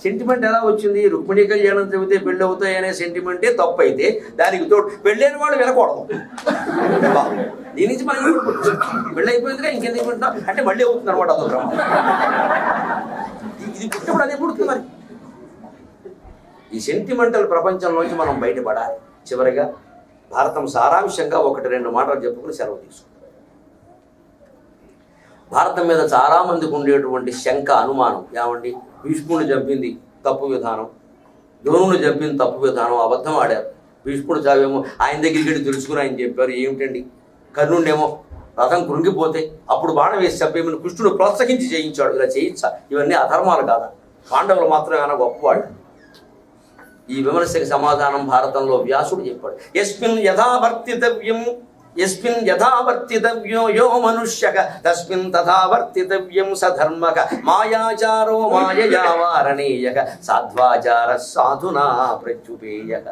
Sentiment ఎలా వచ్చింది? రుక్మిణీ కళ్యాణం చదివితే పెళ్ళి అవుతాయనే సెంటిమెంటే తప్పు అయితే దానికి తోడు పెళ్ళైన వాళ్ళు వినకూడదు. దీని నుంచి మనం పెళ్ళి అయిపోయిందిగా ఇంకెందుకు వింటాం అంటే మళ్ళీ అవుతుంది అనమాట. అదొక ఇది పుట్టినప్పుడు అదే పుడుతుంది. మరి ఈ సెంటిమెంటల్ ప్రపంచంలోంచి మనం బయటపడాలి. చివరిగా భారతం సారాంశంగా 1-2 మాటలు చెప్పుకుని సెలవు తీసుకుంటాం. భారతం మీద చాలామందికి ఉండేటువంటి శంక, అనుమానం ఏమండి, భీష్ముడు చంపింది తప్పు విధానం, ద్రోణుడు చంపింది తప్పు విధానం, అబద్ధం ఆడారు. భీష్ముడు చావేమో ఆయన దగ్గరికి వెళ్ళి తెలుసుకుని ఆయన చెప్పారు. ఏమిటండి, కర్ణుడేమో రథం కృంగిపోతే అప్పుడు బాణం వేసి చంపేమని కృష్ణుడు ప్రోత్సహించి చేయించాడు. ఇలా చేయించా? ఇవన్నీ అధర్మాలు కాదా? పాండవులు మాత్రం ఏమైనా గొప్పవాళ్ళు? ఈ విమర్శకు సమాధానం భారతంలో వ్యాసుడు చెప్పాడు. యస్మిన్ యథావర్తితవ్యో యో మనుష్యక తస్మిన్ తథావర్తితవ్యం సధర్మక మాయాచారో మాయయా వారణీయక సాధ్వాచార సాధునా ప్రత్యుపేయక.